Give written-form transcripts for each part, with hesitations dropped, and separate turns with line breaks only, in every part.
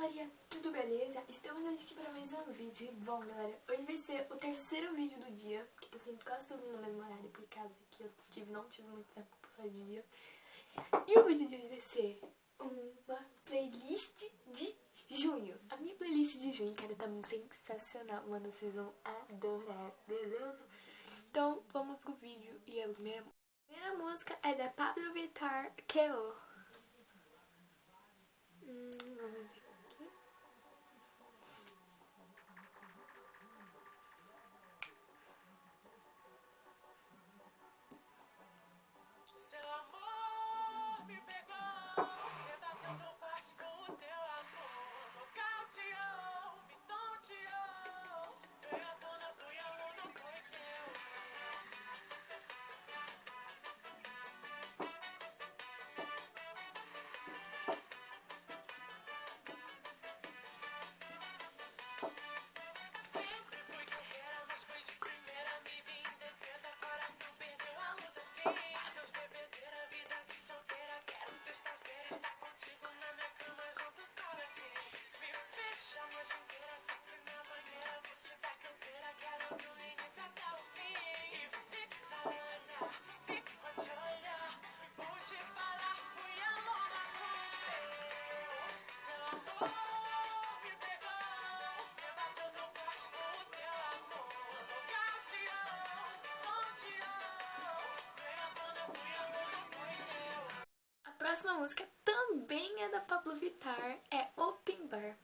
galerinha, tudo beleza? Estamos hoje aqui para mais um vídeo. Bom, galera, hoje vai ser o terceiro vídeo do dia, que tá sendo quase todo no mesmo horário, por causa que eu não tive muito tempo pra passar de dia. E o vídeo de hoje vai ser uma playlist de junho. A minha playlist de junho, cara, tá sensacional, mano, vocês vão adorar, beleza? Então, vamos pro vídeo e a primeira música é da Pablo Vittar, K.O. Vamos ver aqui.
Seu amor me pegou, você bateu tão forte com o teu amor. Nocauteou, me tonteou. Veio à tona, fui aluno, foi teu. Sempre fui guerreira, mas foi de primeira. Me vi em defesa, coração perdeu a luta, sim. Adeus, bebedeira, vida de solteira. Quero sexta-feira estar contigo na minha cama, juntos coladinho. Me fecha a noite inteira, sexy na maneira. Vou te dar canseira, quero do início até o fim. E fixa o olhar, fico a te olhar. Vou te falar, fui a louca com seu amor. Me pegou, você bateu tão forte com o teu amor. Nocauteou, me tonteou. Veio à tona, fui a louca, foi teu.
A próxima música também é da Pablo Vittar, é Open Bar.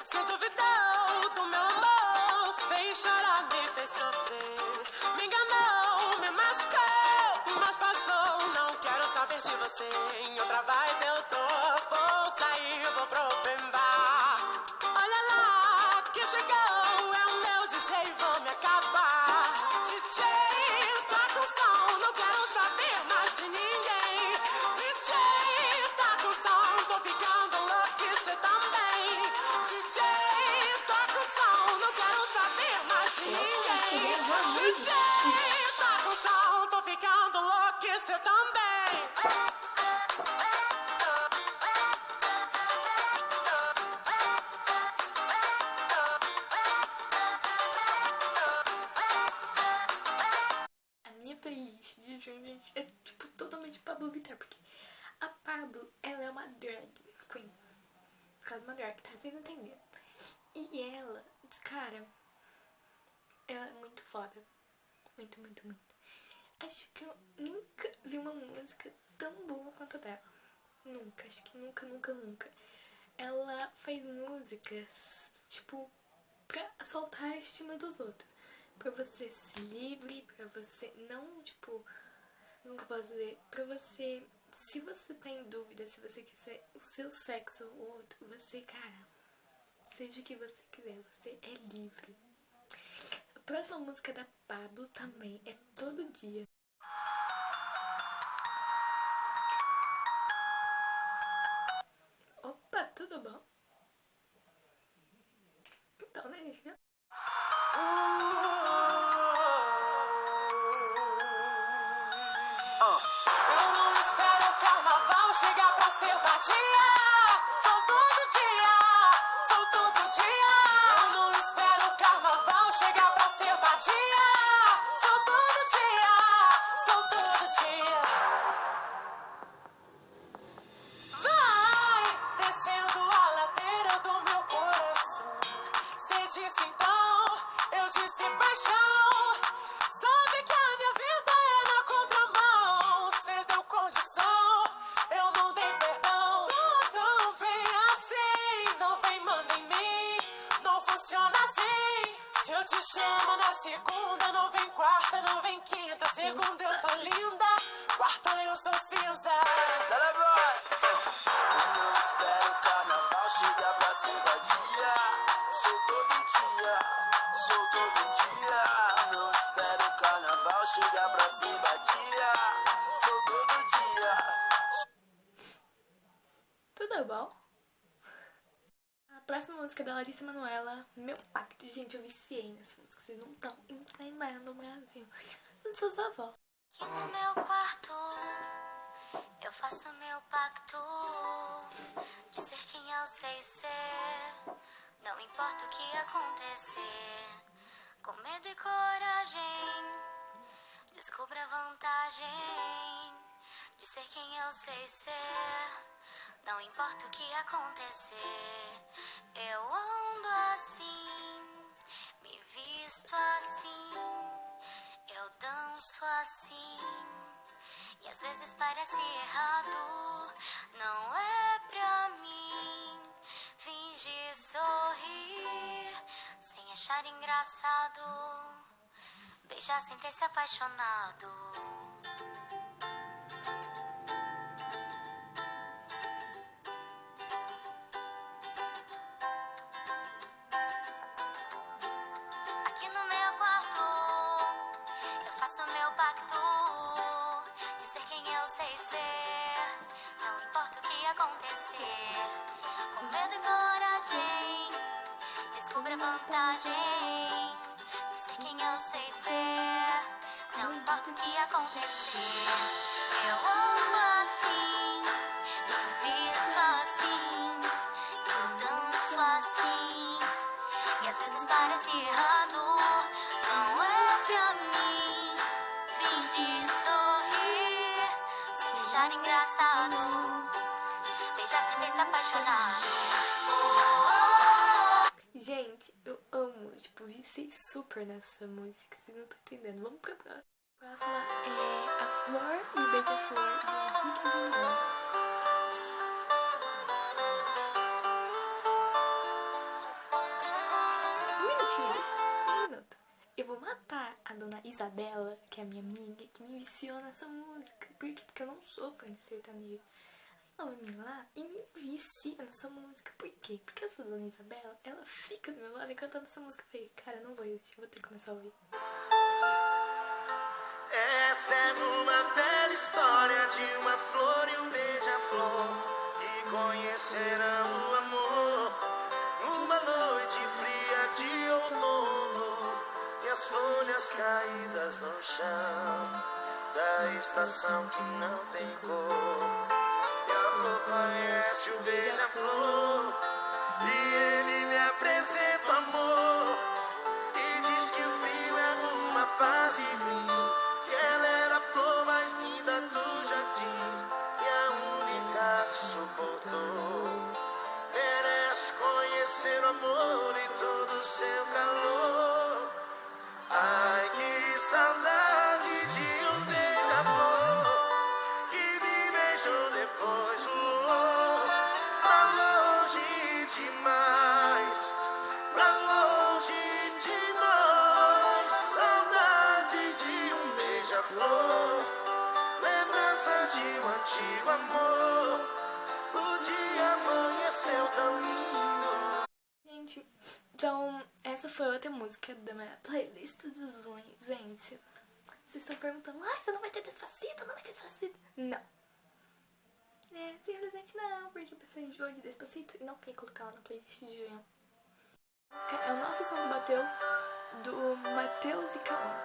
Se duvidou do meu amor, fez chorar, me fez sofrer. Me enganou, me machucou, mas passou. Não quero saber de você. Em outra vibe eu tô. Vou sair, vou pro open bar. Olha lá, que chegou, é o meu DJ, vou me acabar. DJ, tá com som, não quero saber mais de ninguém. DJ, tá com som, tô ficando louca, cê também. DJ, tá com som, não quero saber mais de ninguém. DJ, tá com som, tô ficando louca, cê também.
A minha playlist de junho, gente, é tipo totalmente Pablo Vittar, porque a Pablo, ela é uma drag queen. Por causa de uma drag, tá? Vocês entenderam? E ela, cara, ela é muito foda. Muito, muito, muito. Acho que eu nunca vi uma música tão boa quanto a dela. Nunca, acho que nunca, nunca, nunca. Ela faz músicas, tipo, pra soltar a estima dos outros. Pra você ser livre, pra você não, tipo, nunca posso dizer, pra você, se você tá em dúvida, se você quiser o seu sexo ou outro, você, cara, seja o que você quiser, você é livre. A próxima música da Pablo também é Todo Dia. Opa, tudo bom? Então, né, gente?
Eu não espero o carnaval chegar pra ser vadia. Sou todo dia, sou todo dia. Eu não espero o carnaval chegar pra ser vadia. Sou todo dia, sou todo dia. Vai descendo a ladeira do meu coração. Cê disse então, eu disse paixão. Sabe que a minha vida é na contramão. Cê deu condição, eu não dei perdão. Tô tão bem assim, não vem manda em mim. Não funciona assim. Se eu te chamo na segunda, não vem quarta, não vem quinta. Segunda eu tô linda, quarta eu sou cinza.
Eu não espero o carnaval chegar pra ser vadia. Sou todo dia, sou todo dia. Não espero o carnaval chegar pra ser vadia. Sou todo dia.
Tudo bom? A próxima música da Larissa Manoela, Meu Pacto. Gente, eu viciei nessa música. Vocês não estão entendendo, Brasil. São de seus avós.
Aqui no meu quarto eu faço meu pacto de ser quem eu sei ser. Não importa o que acontecer, com medo e coragem, descubra a vantagem de ser quem eu sei ser. Não importa o que acontecer, eu ando assim, me visto assim, eu danço assim. E às vezes parece errado, não é pra mim fingir sorrir sem achar engraçado, beijar sem ter se apaixonado. Aqui no meu quarto eu faço meu pacto de ser quem eu sei ser. Não importa o que acontecer, com medo e coragem, descubra a vantagem de ser quem eu sei ser. Não importa o que acontecer, eu ando assim, me visto assim, eu danço assim. E às vezes parece errado, não é pra mim fingir sorrir sem achar engraçado, beijar sem ter se apaixonado.
Gente, eu amo. Tipo, viciei super nessa música. Vocês não estão entendendo. Vamos pra próxima. A próxima é A Flor e o Beija-Flor do Henrique Juliano. Um minuto. Eu vou matar a dona Isabela, que é a minha amiga, que me viciou nessa música. Por quê? Porque eu não sou fã de sertanejo. Aí ela vai me lá e me vicia nessa música. Por quê? Porque essa dona Isabela, ela fica do meu lado e cantando essa música. Eu falei, cara, eu não vou existir, vou ter que começar a ouvir.
Essa é uma bela história de uma flor e um beija-flor que conhecerão o amor numa noite fria de outono e as folhas caídas no chão da estação que não tem cor. E a flor conhece o beija-flor e ele lhe apresenta o amor e diz que o frio é uma fase ruim, que ela era a flor mais linda do jardim e a única que suportou. Merece conhecer o amor e todo o seu calor. Ai, que saudade de um beija-flor que me beijou depois voou pra longe demais, pra longe de nós. Saudade de um beija-flor, lembranças de um antigo amor. O dia amanheceu tão lindo.
Gente, então essa foi outra música da minha playlist dos sonhos. Gente, vocês estão perguntando, ai, você não vai ter Despacito, não vai ter Despacito? Não. É, simplesmente não, porque eu pensei em enjoou de Despacito e não quer colocar ela na playlist de Julião. É o Nosso Som do Bateu, do Matheus e Cauã.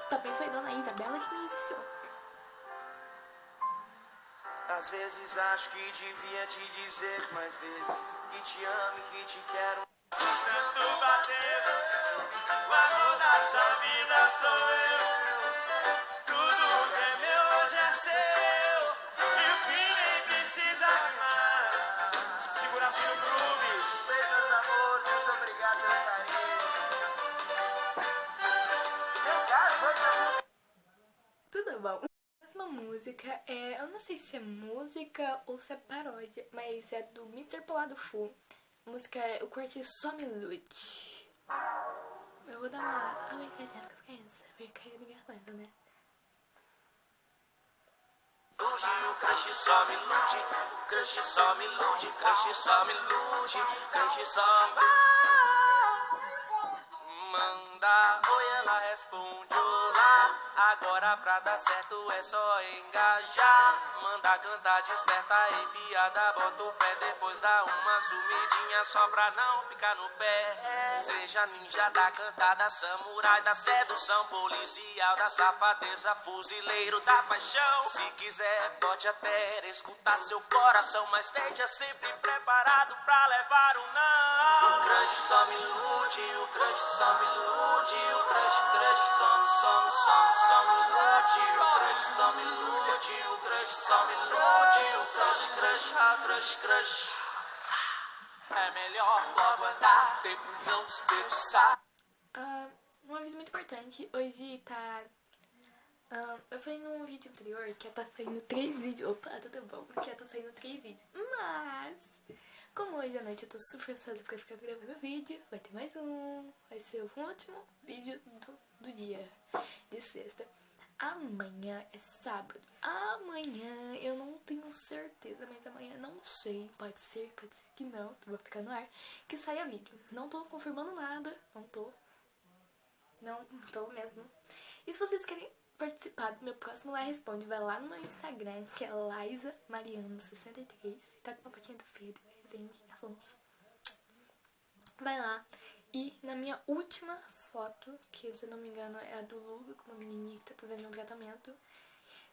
Também foi Dona Isabela que me viciou.
Às vezes acho que devia te dizer mais vezes que te amo e que te quero. O santo bateu, o amor da sua vida sou eu. Tudo que é meu hoje é seu, e o fim nem precisa rimar. Segura-se no groove. Beijos, amor, muito obrigado pelo carinho. Seu caso hoje é...
Tudo bom. A próxima música é, eu não sei se é música ou se é paródia, mas é do Mr. Polado Full. A música é O Corte Só Me Ilude. Eu vou dar uma aumentadinha pra criança, porque ninguém aguenta, né?
Hoje o crush só me ilude, o crush só me ilude, crush só me ilude, crush só me... Manda oi, ela responde olá.
Agora pra dar certo é só engajar. Manda cantar, desperta em piada, bota o fé, depois dá uma sumidinha só pra não ficar no pé. Seja ninja da cantada, samurai da sedução, policial da safadeza, fuzileiro da paixão. Se quiser pode até escutar seu coração, mas esteja sempre preparado pra levar o não. O crush só me ilude, o crush só me ilude, o crush só me ilude, o crush só me ilude, o crush só me ilude, o crush. É melhor logo andar, tempo não desperdiçar.
Um aviso muito importante, hoje tá... eu falei num vídeo anterior que ia tá saindo 3 vídeos. Opa, tudo bom? Que ia tá saindo 3 vídeos. Mas, como hoje à noite eu tô super ansiosa pra ficar gravando vídeo, vai ter mais um. Vai ser o último vídeo do dia de sexta. Amanhã é sábado. Amanhã eu não tenho certeza, mas amanhã não sei. Pode ser que não. Vou ficar no ar. Que saia vídeo. Não tô confirmando nada. Não tô mesmo. E se vocês querem participar do meu próximo Lá Responde, vai lá no meu Instagram, que é LaisaMariano63. Tá com a patinha do Pedro, Rezende, Afonso. Vai lá. E na minha última foto, que se eu não me engano é a do Lugo, com uma menininha que tá fazendo um tratamento,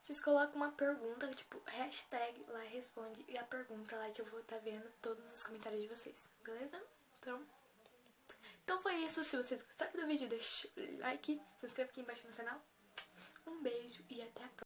vocês colocam uma pergunta, tipo, hashtag Lá Responde, e a pergunta lá que eu vou estar vendo todos os comentários de vocês, beleza? Então foi isso. Se vocês gostaram do vídeo, deixa o like, se inscreva aqui embaixo no canal. Um beijo e até a próxima.